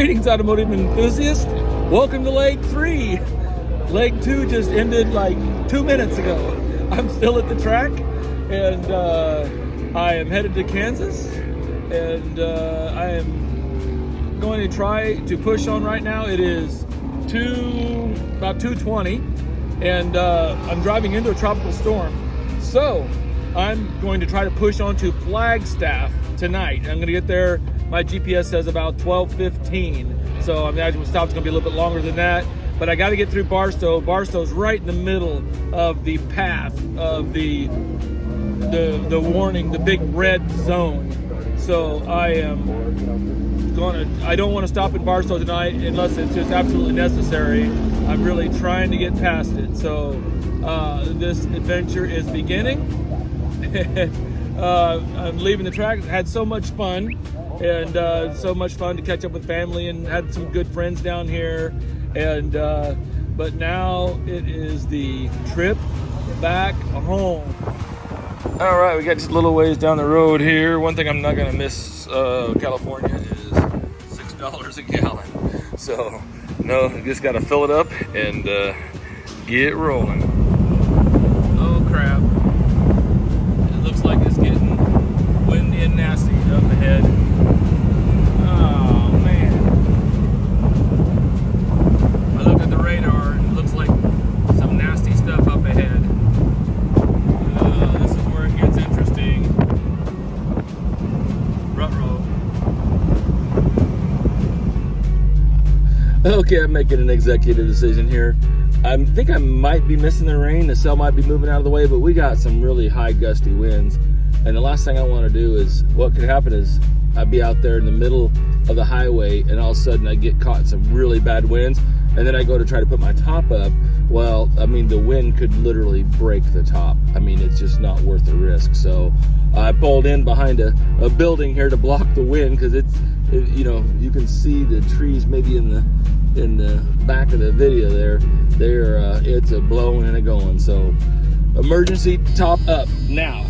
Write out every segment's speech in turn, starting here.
Greetings, automotive enthusiasts. Welcome to leg 3. Leg 2 just ended like 2 minutes ago. I'm still at the track, and I am headed to Kansas, and I am going to try to push on right now. It is about 2:20, and I'm driving into a tropical storm. So I'm going to try to push on to Flagstaff tonight. I'm going to get there. My GPS says about 12:15. So I imagine the stop's going to be a little bit longer than that. But I got to get through Barstow. Barstow's right in the middle of the path of the warning, the big red zone. So I don't want to stop in Barstow tonight unless it's just absolutely necessary. I'm really trying to get past it. So this adventure is beginning. I'm leaving the track. Had so much fun, and so much fun to catch up with family and had some good friends down here. And but now it is the trip back home. All right, we got just a little ways down the road here. One thing I'm not gonna miss California is $6 a gallon. So no, just gotta fill it up and get rolling. Oh crap. It looks like it's getting windy and nasty up ahead. Oh man. I looked at the radar and it looks like some nasty stuff up ahead. This is where it gets interesting. Ruh-roh. Okay, I'm making an executive decision here. I think I might be missing the rain. The cell might be moving out of the way, but we got some really high gusty winds. And the last thing I want to do is, what could happen is I'd be out there in the middle of the highway and all of a sudden I get caught in some really bad winds, and then I go to try to put my top up. Well, I mean, the wind could literally break the top. I mean, it's just not worth the risk. So I pulled in behind a building here to block the wind, because you know, you can see the trees maybe in the back of the video there. It's a blowing and a going. So emergency top up now.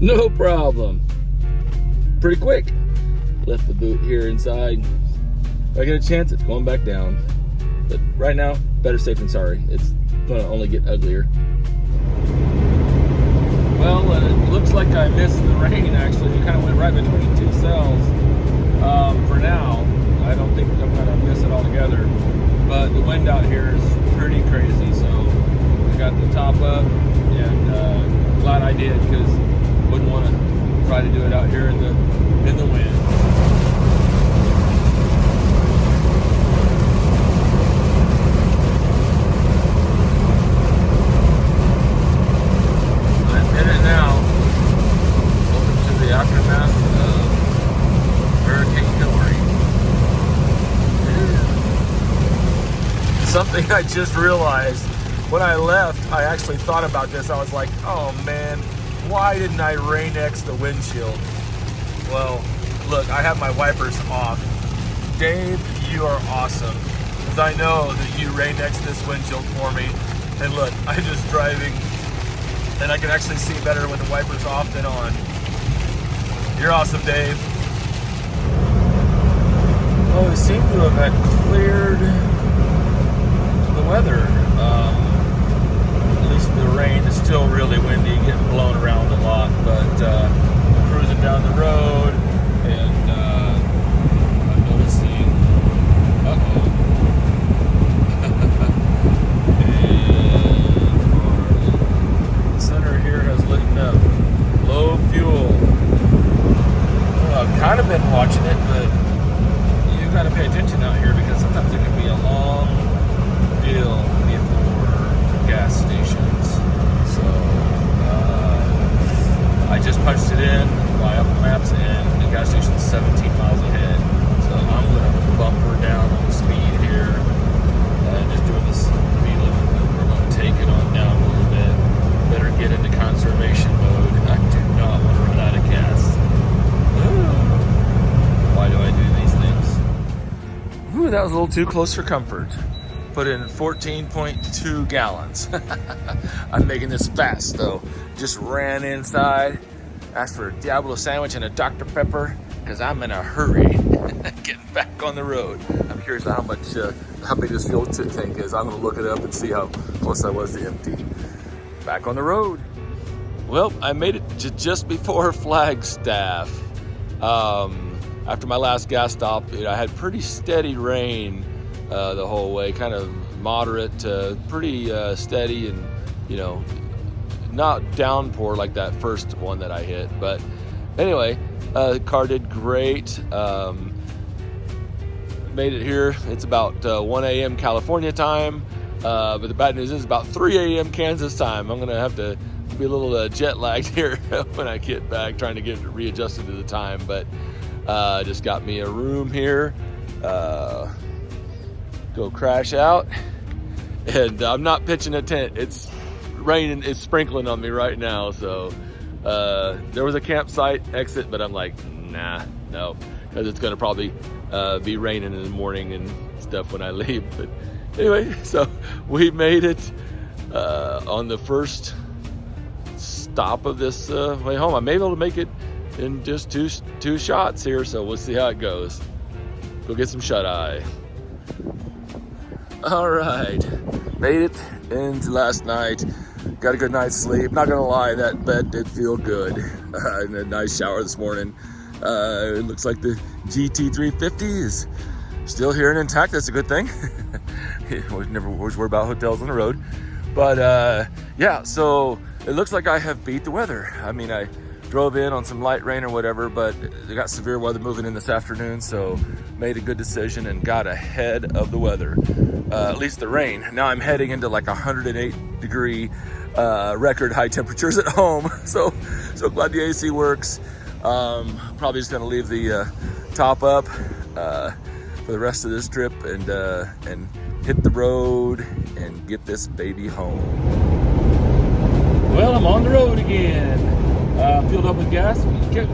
No problem. Pretty quick. Left the boot here inside. If I get a chance, it's going back down. But right now, better safe than sorry. It's going to only get uglier. Well, it looks like I missed the rain, actually. It kind of went right between two cells. For now, I don't think I'm going to miss it altogether. But the wind out here is pretty crazy. So I got the top up, and glad I did, because wouldn't want to try to do it out here in the wind. I'm in it now. Welcome to the aftermath of Hurricane Hillary. Something I just realized when I left, I actually thought about this. I was like, oh man, why didn't I rain-X the windshield? Well, look, I have my wipers off. Dave, you are awesome, because I know that you rain-X this windshield for me. And look, I'm just driving, and I can actually see better with the wipers off than on. You're awesome, Dave. Oh, we seem to have cleared the weather. At least the rain is still really windy, getting blown around a lot, but cruising down the road, and I'm noticing, and our center here has lit up. Low fuel. Well, I've kind of been watching it, but that was a little too close for comfort. Put in 14.2 gallons. I'm making this fast though. Just ran inside, asked for a Diablo sandwich and a Dr. Pepper, because I'm in a hurry getting back on the road. I'm curious how big this fuel tank is. I'm gonna look it up and see how close I was to empty. Back on the road. Well, I made it to just before Flagstaff. After my last gas stop, I had pretty steady rain the whole way, kind of moderate to pretty steady, and not downpour like that first one that I hit. But anyway, the car did great. Made it here. It's about 1 a.m. California time, but the bad news is it's about 3 a.m. Kansas time. I'm gonna have to be a little jet lagged here when I get back, trying to get readjusted to the time. But just got me a room here. Go crash out, and I'm not pitching a tent. It's raining, it's sprinkling on me right now. So there was a campsite exit, but I'm like, nah, no, because it's gonna probably be raining in the morning and stuff when I leave. But anyway, so we made it on the first stop of this way home. I may be able to make it in just two shots here, so we'll see how it goes. Go get some shut-eye. All right, made it into last night. Got a good night's sleep. Not gonna lie, that bed did feel good. And a nice shower this morning. It looks like the GT350 is still here and intact. That's a good thing. Never always worry about hotels on the road. But yeah, so it looks like I have beat the weather. I mean, I drove in on some light rain or whatever, but they got severe weather moving in this afternoon, so made a good decision and got ahead of the weather, at least the rain. Now I'm heading into like 108 degree record high temperatures at home, so glad the AC works. Probably just gonna leave the top up for the rest of this trip and hit the road and get this baby home. Well, I'm on the road again. Filled up with gas.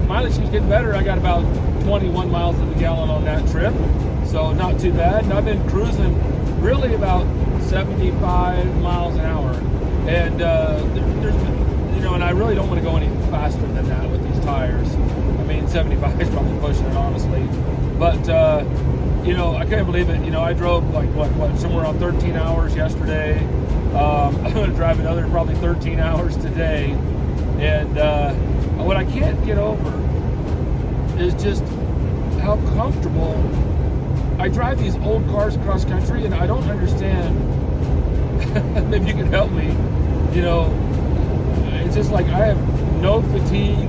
Mileage keeps getting better. I got about 21 miles to the gallon on that trip, so not too bad. And I've been cruising really about 75 miles an hour, and there's and I really don't want to go any faster than that with these tires. I mean, 75 is probably pushing it, honestly, but I can't believe it. I drove like what somewhere around 13 hours yesterday. I'm going to drive another probably 13 hours today. And what I can't get over is just how comfortable I drive these old cars across country, and I don't understand. Maybe you can help me. It's just like I have no fatigue,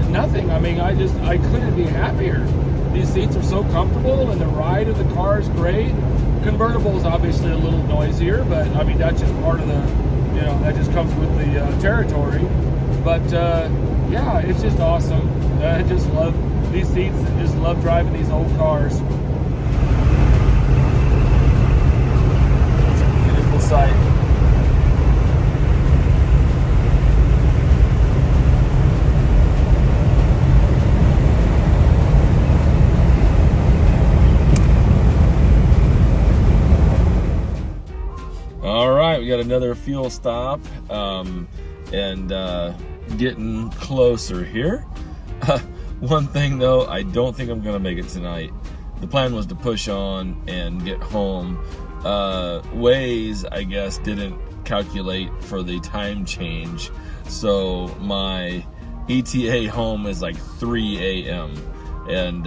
nothing. I mean, I couldn't be happier. These seats are so comfortable, and the ride of the car is great. Convertible is obviously a little noisier, but I mean, that's just part of the, that just comes with the territory. But yeah, it's just awesome. I just love these seats and just love driving these old cars. It's a beautiful sight. All right, we got another fuel stop, and getting closer here. One thing though, I don't think I'm gonna make it tonight. The plan was to push on and get home. Waze, I guess, didn't calculate for the time change, so my ETA home is like 3 a.m. and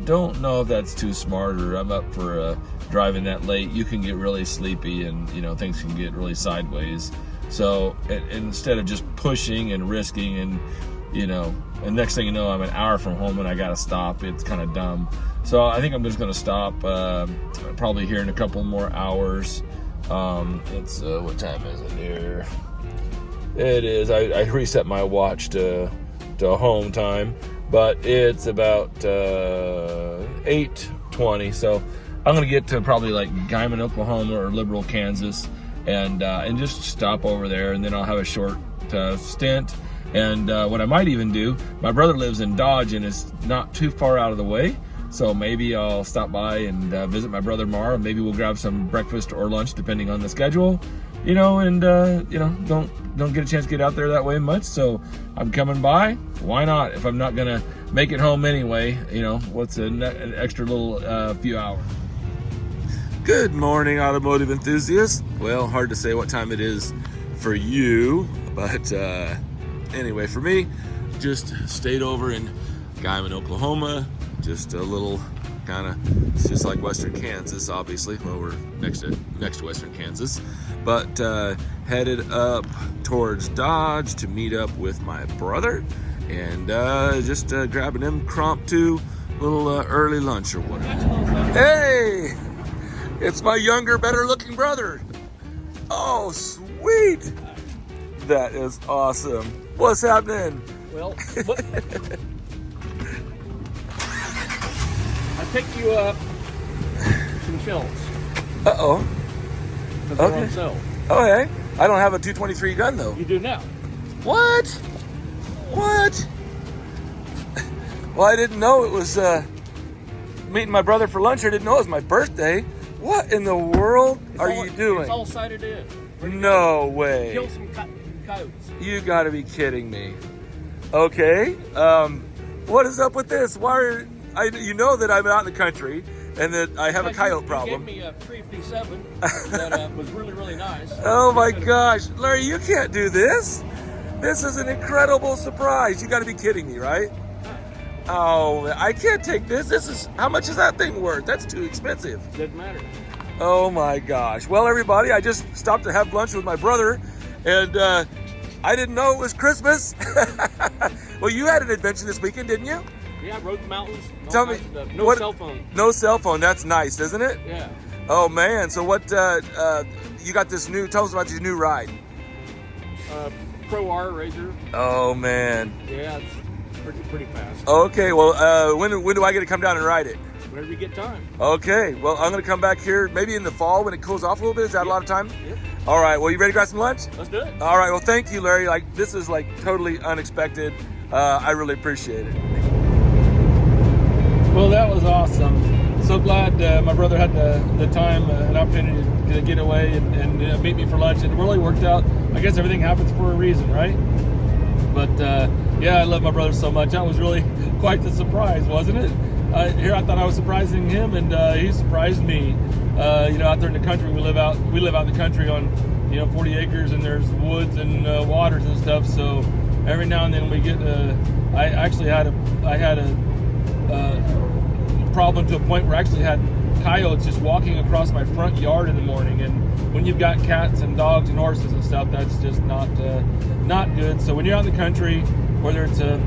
don't know if that's too smart, or I'm up for driving that late. You can get really sleepy, and things can get really sideways. So instead of just pushing and risking, and and next thing you know, I'm an hour from home and I gotta stop, it's kind of dumb. So I think I'm just gonna stop probably here in a couple more hours. It's what time is it here? It is, I reset my watch to home time, but it's about 8:20. So I'm gonna get to probably like Guyman, Oklahoma, or Liberal, Kansas, and just stop over there, and then I'll have a short stint. And what I might even do, my brother lives in Dodge and it's not too far out of the way, So maybe I'll stop by and visit my brother tomorrow. Maybe we'll grab some breakfast or lunch depending on the schedule, you know, and you know, don't get a chance to get out there that way much. So I'm coming by. Why not? If I'm not gonna make it home anyway, you know, what's an extra little few hours. Good morning, automotive enthusiasts. Well, hard to say what time it is for you, but anyway, for me, just stayed over in Guyman, Oklahoma. Just a little kind of, it's just like Western Kansas, obviously. Well, we're next to Western Kansas, but headed up towards Dodge to meet up with my brother and just grabbing him impromptu little early lunch or whatever. Hey, it's my younger, better looking brother. Oh, sweet. That is awesome. What's happening? Well, I picked you up some shells. Uh-oh. Because they're on sale. Okay. I don't have a 223 gun, though. You do now. What? What? Well, I didn't know it was meeting my brother for lunch. I didn't know it was my birthday. What in the world are you doing? It's all sighted in. No way. Kill some coyotes. You gotta be kidding me. Okay. What is up with this? Why are you know that I'm out in the country and that I have a coyote problem. You gave me a 357 that was really, really nice. Oh my gosh. Larry, you can't do this. This is an incredible surprise. You gotta be kidding me, right? Oh, I can't take this. This is, how much is that thing worth? That's too expensive. Doesn't matter. Oh my gosh. Well, everybody, I just stopped to have lunch with my brother and I didn't know it was Christmas. Well, you had an adventure this weekend, didn't you? Yeah, I rode the mountains. Tell me, no cell phone. No cell phone. That's nice, isn't it? Yeah. Oh man. So what? You got this new? Tell us about your new ride. Pro R Razor. Oh man. Yeah, it's pretty fast. Okay. Well, when do I get to come down and ride it? Whenever you get time. Okay. Well, I'm gonna come back here maybe in the fall when it cools off a little bit. Is that a lot of time? Yep. All right. Well, you ready to grab some lunch? Let's do it. All right. Well, thank you, Larry. Like this is like totally unexpected. I really appreciate it. Well, that was awesome. So glad my brother had the time and opportunity to get away and meet me for lunch. It really worked out. I guess everything happens for a reason, right? But yeah, I love my brother so much. That was really quite the surprise, wasn't it? Here I thought I was surprising him, and he surprised me. You know, out there in the country, we live out in the country on 40 acres, and there's woods and waters and stuff. So every now and then we get. I actually had a problem to a point where I actually had coyotes just walking across my front yard in the morning, and when you've got cats and dogs and horses and stuff, that's just not good. So when you're out in the country, whether it's a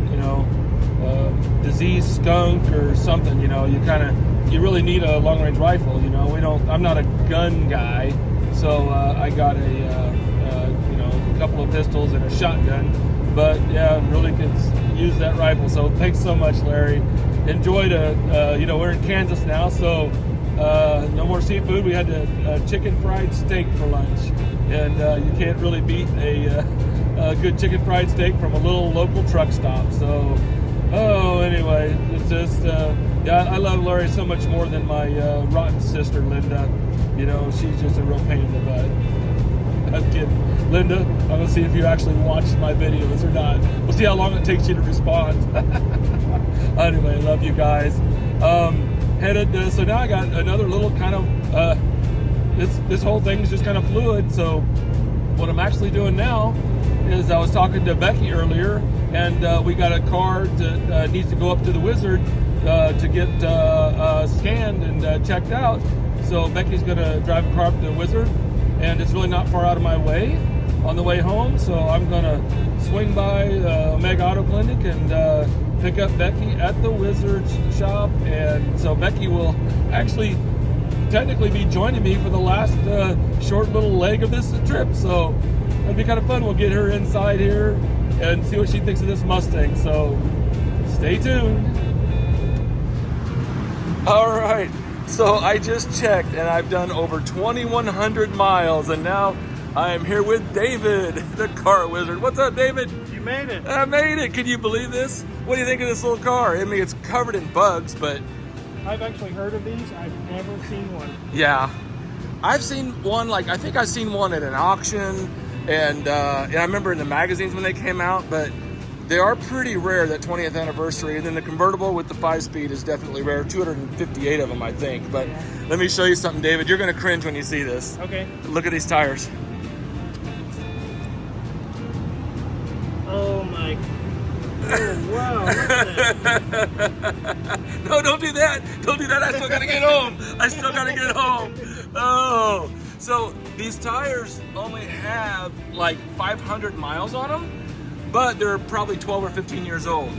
diseased skunk or something, you really need a long range rifle. I'm not a gun guy, so I got a couple of pistols and a shotgun. But yeah, really could use that rifle. So thanks so much, Larry. Enjoyed we're in Kansas now, so no more seafood. We had a chicken fried steak for lunch, and you can't really beat a good chicken fried steak from a little local truck stop. So, anyway, it's just yeah, I love Larry so much more than my rotten sister Linda. She's just a real pain in the butt. I'm kidding. Linda, I'm going to see if you actually watched my videos or not. We'll see how long it takes you to respond. Anyway, I love you guys. So now I got another little kind of, this whole thing is just kind of fluid. So what I'm actually doing now is I was talking to Becky earlier, and we got a car that needs to go up to the Wizard to get scanned and checked out. So Becky's going to drive a car up to the Wizard, and it's really not far out of my way on the way home, so I'm gonna swing by Omega Auto Clinic and pick up Becky at the Wizard's shop. And so Becky will actually technically be joining me for the last short little leg of this trip, so it'll be kind of fun. We'll get her inside here and see what she thinks of this Mustang, so stay tuned. All right. So I just checked, and I've done over 2,100 miles, and now I am here with David, the car wizard. What's up, David? You made it. I made it. Can you believe this? What do you think of this little car? I mean, it's covered in bugs, but I've actually heard of these. I've never seen one. Yeah, I've seen one. Like I think I've seen one at an auction, and I remember in the magazines when they came out. But they are pretty rare, that 20th anniversary. And then the convertible with the 5-speed is definitely rare. 258 of them, I think. But let me show you something, David. You're going to cringe when you see this. Okay. Look at these tires. Oh my. Oh wow. Look at that. No, don't do that. Don't do that. I still got to get home. I still got to get home. Oh. So these tires only have like 500 miles on them. But they're probably 12 or 15 years old.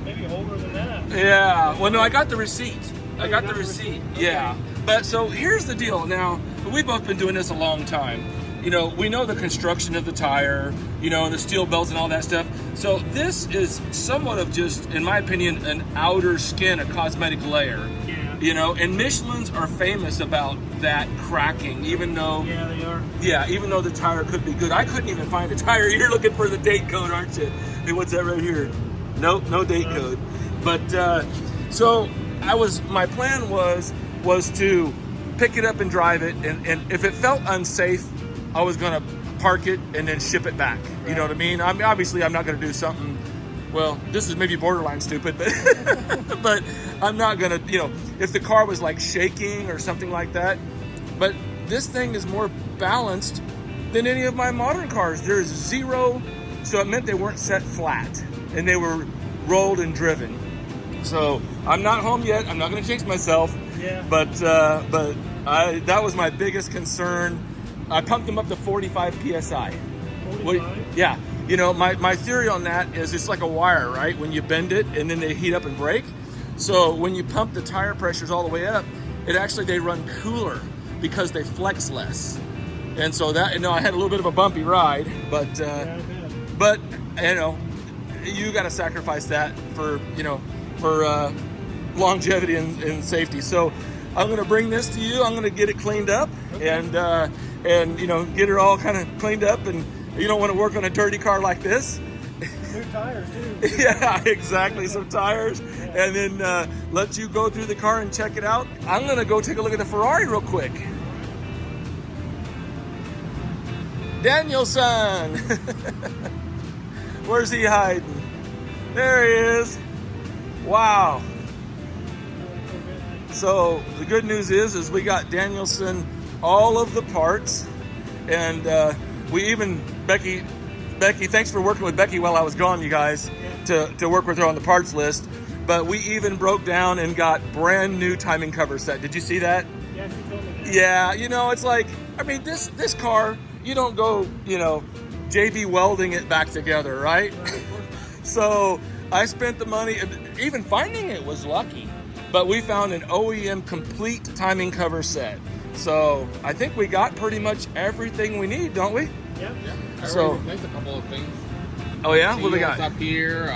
Maybe older than that. Yeah. Well, no, I got the receipt. I got the receipt. Okay. Yeah. But so here's the deal. Now, we've both been doing this a long time. You know, we know the construction of the tire, you know, and the steel belts and all that stuff. So this is somewhat of just, in my opinion, an outer skin, a cosmetic layer. Yeah. You know, and Michelin's are famous about that cracking, even though... Yeah, they are. Yeah, even though the tire could be good. I couldn't even find a tire. You're looking for the date code, aren't you? Hey, what's that right here? Nope, no date code. But, so my plan was to pick it up and drive it, and if it felt unsafe, I was gonna park it and then ship it back. You know what I mean? I mean, obviously I'm not gonna do something, well, this is maybe borderline stupid, but but I'm not gonna, you know, if the car was like shaking or something like that. But this thing is more balanced than any of my modern cars. There's zero, so it meant they weren't set flat and they were rolled and driven. So I'm not home yet. I'm not gonna jinx myself. Yeah. But that was my biggest concern. I pumped them up to 45 PSI. 45? Yeah. You know, my theory on that is it's like a wire, right? When you bend it and then they heat up and break. So when you pump the tire pressures all the way up, they run cooler because they flex less. And so that, you know, I had a little bit of a bumpy ride, but you know, you got to sacrifice that for, you know, for longevity and safety. So I'm going to bring this to you. I'm going to get it cleaned up. Okay. And you know, get it all kind of cleaned up. And you don't want to work on a dirty car like this. New tires too. Yeah, exactly. Some tires. Yeah. And then let you go through the car and check it out. I'm going to go take a look at the Ferrari real quick. Danielson. Where's he hiding? There he is. Wow. So the good news is we got Danielson all of the parts, and we even Becky, thanks for working with Becky while I was gone, you guys, to work with her on the parts list. But we even broke down and got brand new timing cover set. Did you see that? Yeah, she told me that. Yeah, you know, it's like, I mean, this car, you don't go, you know, JB welding it back together, right? So I spent the money, even finding it was lucky. But we found an OEM complete timing cover set. So I think we got pretty much everything we need, don't we? Yep. Yeah. I So- already replaced a couple of things. Oh yeah? What do we Seals got? up here.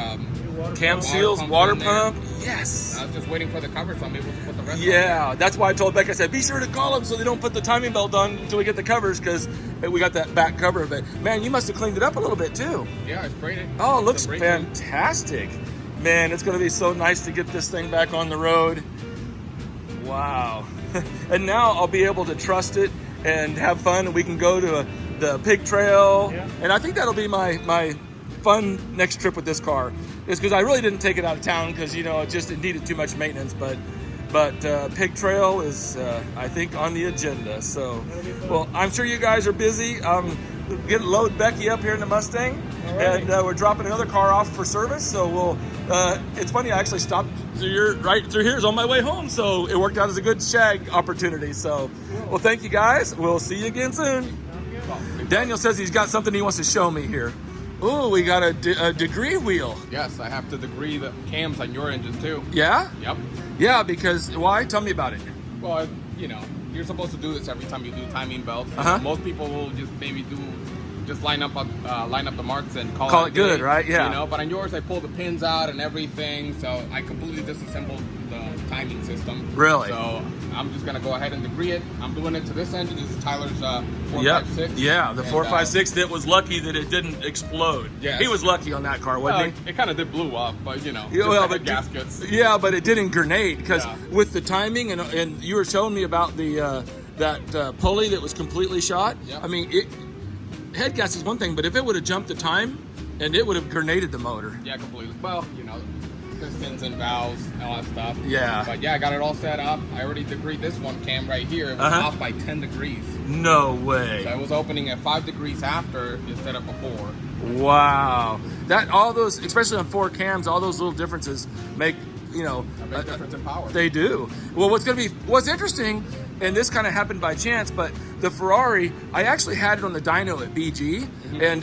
Cam Water seals, pump water in there. pump. Yes. I was just waiting for the cover, so I'm able to put the rest on. Yeah, that's why I told Becky, I said, be sure to call them so they don't put the timing belt on until we get the covers, because we got that back cover of it. Man, you must have cleaned it up a little bit too. Yeah, I sprayed it. Oh, it looks It's a brake clean. fantastic. Man, it's going to be so nice to get this thing back on the road. Wow. And now I'll be able to trust it and have fun, and we can go to the pig trail. Yeah. And I think that'll be my fun next trip with this car, is because I really didn't take it out of town because, you know, it needed too much maintenance. But pig trail is, I think, on the agenda. So, well, I'm sure you guys are busy. Load Becky up here in the Mustang. Alrighty. And we're dropping another car off for service. So we'll, it's funny, I actually stopped right through here on my way home. So it worked out as a good shag opportunity. So, well, thank you guys. We'll see you again soon. Daniel says he's got something he wants to show me here. Ooh, we got a degree wheel. Yes, I have to degree the cams on your engine too. Yeah? Yep. Yeah, because, why? Tell me about it. Well, you know, you're supposed to do this every time you do timing belts. Uh-huh. Most people will just maybe line up the marks and call it good, right? Yeah. You know, but on yours, I pulled the pins out and everything, so I completely disassembled the timing system. Really? So I'm just gonna go ahead and degree it. I'm doing it to this engine. This is Tyler's Yep. 456. Yeah, the And, 456 that was lucky that it didn't explode. Yes. He was lucky on that car, wasn't he? It kind of did blew up, but you know, Yeah, just well, the but gaskets. yeah, but it didn't grenade because Yeah. with the timing and you were showing me about the that pulley that was completely shot. Yeah. I mean, head gas is one thing, but if it would have jumped the time, and it would have grenaded the motor. Yeah, completely. Well, you know, pistons and valves and all that stuff. Yeah. But yeah, I got it all set up. I already degreed this one cam right here. It was Uh-huh. off by 10 degrees. No So way. I was opening at 5 degrees after instead of before. Wow. That all those, especially on 4 cams, all those little differences make A big difference in power. They do. Well, what's interesting, and this kind of happened by chance, but the Ferrari, I actually had it on the dyno at BG, and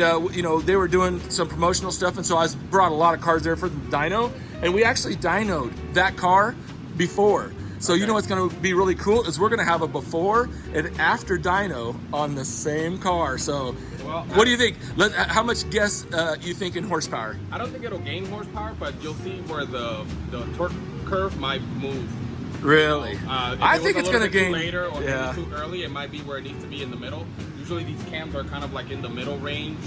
they were doing some promotional stuff, and so I brought a lot of cars there for the dyno, and we actually dynoed that car before. So you know what's going to be really cool is we're going to have a before and after dyno on the same car. So Well, what do you think? How much guess you think in horsepower? I don't think it'll gain horsepower, but you'll see where the torque curve might move. Really? If I it think was it's a going to little bit gain. too later or Yeah. maybe too early. It might be where it needs to be in the middle. Usually these cams are kind of like in the middle range,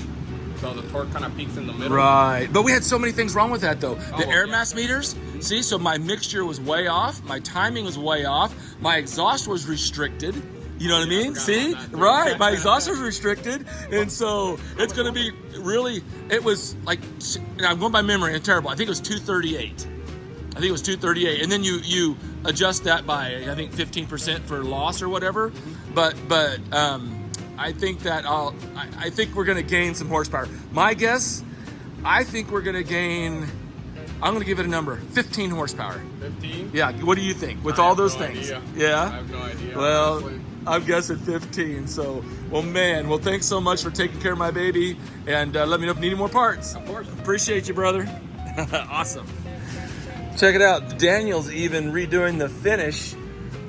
so the torque kind of peaks in the middle. Right. But we had so many things wrong with that though. The Oh, air yeah. mass meters, see, so my mixture was way off, my timing was way off, my exhaust was restricted. You know what I Yeah, I mean? forgot see? about that, too. Right. My exhaust was restricted. And so it's going to be really, it was like, and I'm going by memory, and terrible. I think it was 238. I think it was 238. And then you adjust that by, I think, 15% for loss or whatever. But I think that I think we're going to gain some horsepower. My guess, I think we're going to gain, I'm going to give it a number, 15 horsepower. 15? Yeah, what do you think with I all have those no things? idea. Yeah? I have no idea. Well, honestly. I'm guessing 15. So, well, thanks so much for taking care of my baby. And let me know if you need any more parts. Of course. Appreciate you, brother. Awesome. Check it out. Daniel's even redoing the finish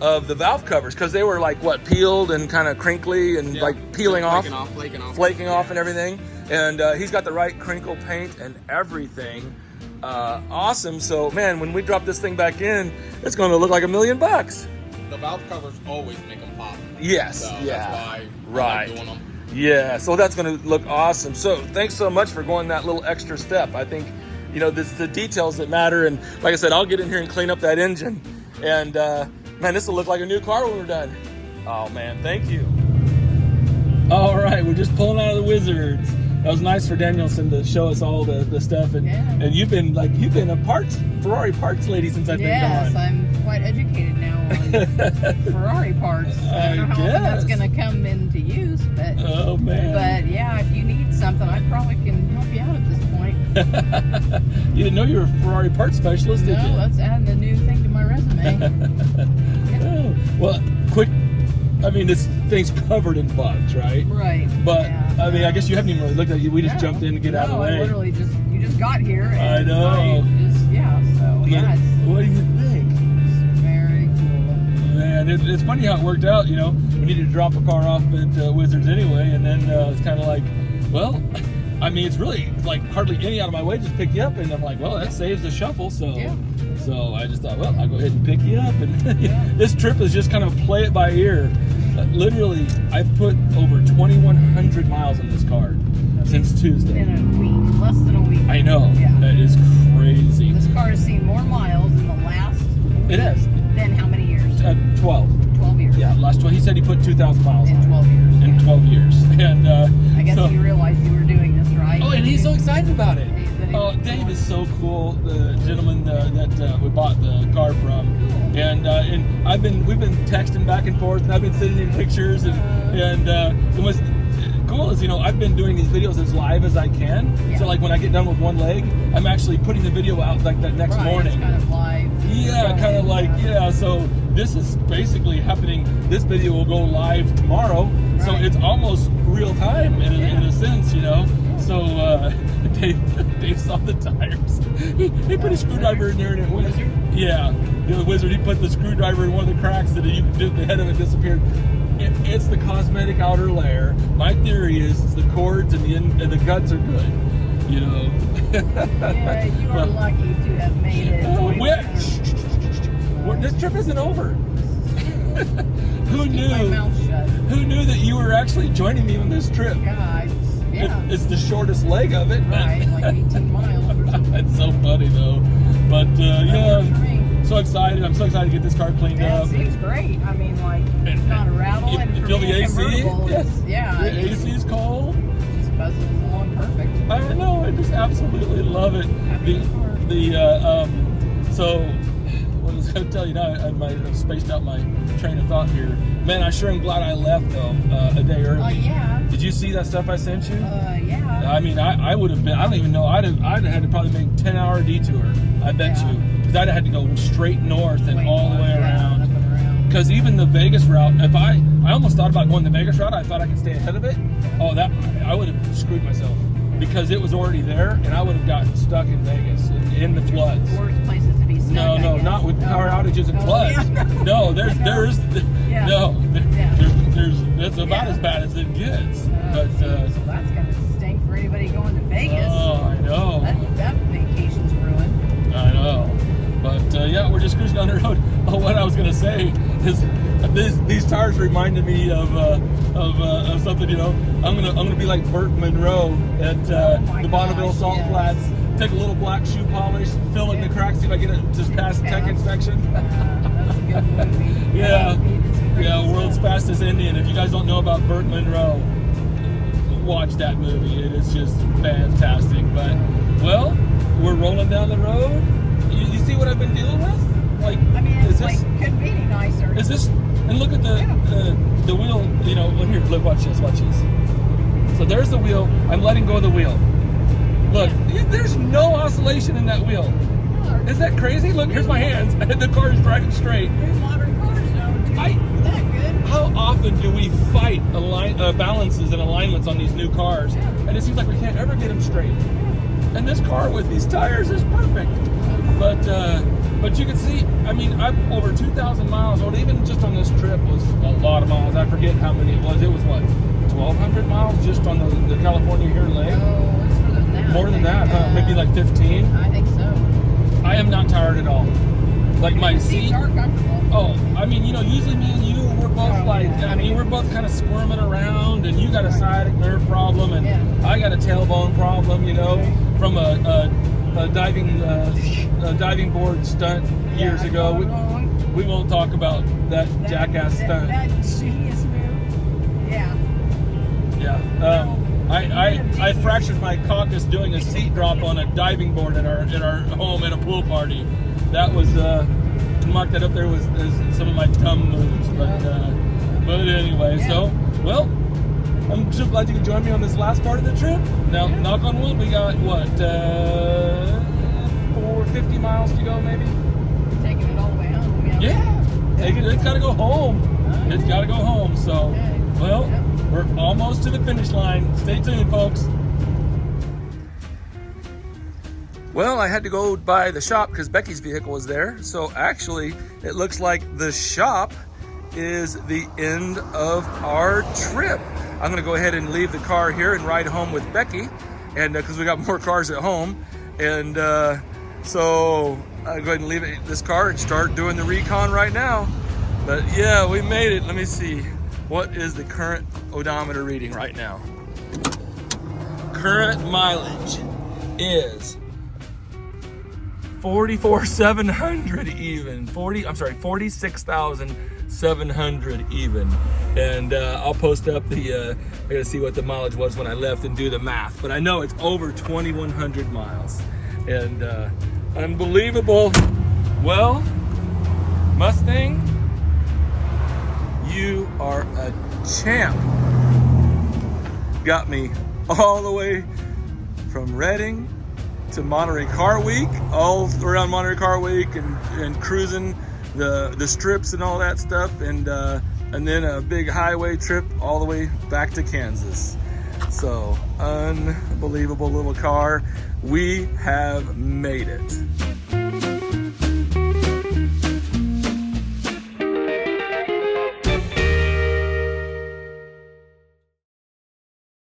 of the valve covers because they were like, peeled and kind of crinkly and Yeah. like peeling off. Flaking off and Yeah. everything. And he's got the right crinkle paint and everything. Awesome. So, man, when we drop this thing back in, it's going to look like $1 million. The valve covers always make them pop. Yes. So yeah. that's why I Right. like doing them. Yeah. So that's going to look awesome. So thanks so much for going that little extra step. I think, this is the details that matter. And like I said, I'll get in here and clean up that engine. And man, this will look like a new car when we're done. Oh man, thank you. All right, we're just pulling out of the Wizards. That was nice for Danielson to show us all the stuff, and you've been a Ferrari parts lady since I've been Yes, gone. I'm quite educated now on Ferrari parts. I don't know how often that's guess. going to come into use, but Oh man! but yeah, if you need something, I probably can help you out at this point. You didn't know you were a Ferrari parts specialist, did you? No, that's adding a new thing to my resume. Oh, well, quick. I mean, this thing's covered in bugs, right? Right. But yeah. I mean, I guess you haven't even really looked at it. We just No. jumped in to get out of the No, way. I literally you just got here. And I know. So yeah, What do you think? it's very cool. Man, it's funny how it worked out. We needed to drop a car off at Wizards anyway, and then it's kind of like, well, I mean, it's really like hardly any out of my way, just pick you up, and I'm like, well, that saves the shuffle, so. Yeah. So I just thought, well, I'll go ahead and pick you up, and this trip is just kind of play it by ear. Literally, I've put over 2,100 miles in this car since Tuesday. In a week, less than a week. I know. Yeah. That is crazy. This car has seen more miles in the last. It has. Then how many years? 12. 12 years. Yeah, last 12. He said he put 2,000 miles In on it. 12 years. In 12 years. And I guess so, you realized you were doing this, right? oh, and he's so excited about it. Oh, Dave is so cool. The gentleman that we bought the car from, and we've been texting back and forth, and I've been sending him pictures, and what's cool is I've been doing these videos as live as I can. Yeah. So like when I get done with one leg, I'm actually putting the video out like that next morning. It's kind of live. Yeah, kind of like, so this is basically happening. This video will go live tomorrow, so Right. it's almost real time in a sense, So Dave saw the tires. He put a screwdriver in there and it went. Yeah, the Wizard. He put the screwdriver in one of the cracks that the head of it disappeared. It's the cosmetic outer layer. My theory is it's the cords and the guts are good. Yeah, you are lucky to have made it. Oh, This trip isn't over. Who Keep my knew? mouth shut. Who knew that you were actually joining me on this trip? Yeah, It's the shortest leg of it. right, like 18 miles or something. It's so funny though. But That yeah, works for me. so excited. I'm so excited to get this car cleaned Yeah, up. it seems great. I mean, like, And- not a rattle, you and for feel me, the a AC? convertible, Yes. yeah, The it's AC is cold. just buzzing along perfect. I don't know. I just absolutely love it. Happy So what was I going to tell you now? I might have spaced out my train of thought here. Man, I sure am glad I left though a day early. Yeah. Did you see that stuff I sent you? Yeah. I mean, I would have been. I don't even know. I'd have had to probably make a 10-hour detour. I bet Yeah. you, because I'd have had to go straight north and Way all the north, way yeah, around. up and around. Because even the Vegas route, if I almost thought about going the Vegas route. I thought I could stay ahead of it. Oh, that I would have screwed myself because it was already there, and I would have gotten stuck in Vegas in the floods. Worst places to be stuck. No, I no, guess. not with power outages and Oh, floods. yeah. No, there's Yeah. no, Yeah. there's that's about Yeah. as bad as it gets. So But that's gonna stink for anybody going to Vegas. oh, I know. That vacation's ruined. I know. But yeah, we're just cruising down the road. Oh, what I was gonna say is these tires reminded me of something. You know, I'm gonna be like Burt Monroe at my the Bonneville gosh, Salt yes. Flats. Take a little black shoe polish, fill it in the cracks, see if I get it just past the tech Yeah. inspection. That's a good movie. Yeah. It's great Yeah, World's stuff. Fastest Indian. If you guys don't know about Burt Monroe, watch that movie. It is just fantastic. But, well, we're rolling down the road. You see what I've been dealing with? Like, I mean, is it's this, like couldn't be any nicer. is this, and look at the wheel, you know, well, here, look, watch this. So there's the wheel. I'm letting go of the wheel. Look, there's no oscillation in that wheel. Isn't that crazy? Look, here's my hands. The car is driving straight. New modern cars, though, dude. That good. How often do we fight balances and alignments on these new cars? Yeah. And it seems like we can't ever get them straight. And this car with these tires is perfect. But you can see, I mean, I'm over 2,000 miles old. Even just on this trip was a lot of miles. I forget how many it was. It was what, 1,200 miles just on the California here leg? Oh, it's more than that. More than that, huh? Maybe like 15. I think so. I am not tired at all. Like my The seats seat. are comfortable. Oh, I mean, you know, usually me and you, we're both Oh, like, yeah. I mean, we're both kind of squirming around, and you got a sciatic nerve problem, and Yeah. I got a tailbone problem, you know, from a diving board stunt years Yeah, ago. wrong. We won't talk about that jackass stunt. That genius move. Yeah. Yeah. I fractured my caucus doing a seat drop on a diving board at our home at a pool party. That was mark that up there was as some of my dumb moves. But anyway, Yeah. so well, I'm so glad you could join me on this last part of the trip. Now, knock on wood, we got what 450 miles to go, maybe. Taking it all the way home. Yeah, take it. It's got to go home. It's got to go home. So, Okay. well, Yep. we're almost to the finish line. Stay tuned, folks. Well, I had to go by the shop because Becky's vehicle was there. So actually, it looks like the shop is the end of our trip. I'm gonna go ahead and leave the car here and ride home with Becky, and because we got more cars at home, and so I'll go ahead and leave this car and start doing the recon right now. But yeah, we made it. Let me see. What is the current odometer reading right now? Current mileage is 44,700 even. 46,700 even. And I'll post up the, I gotta see what the mileage was when I left and do the math. But I know it's over 2,100 miles. And unbelievable. Well, Mustang, you are a champ. Got me all the way from Redding to Monterey Car Week, all around Monterey Car Week, and cruising the strips and all that stuff, and then a big highway trip all the way back to Kansas. So unbelievable little car. We have made it.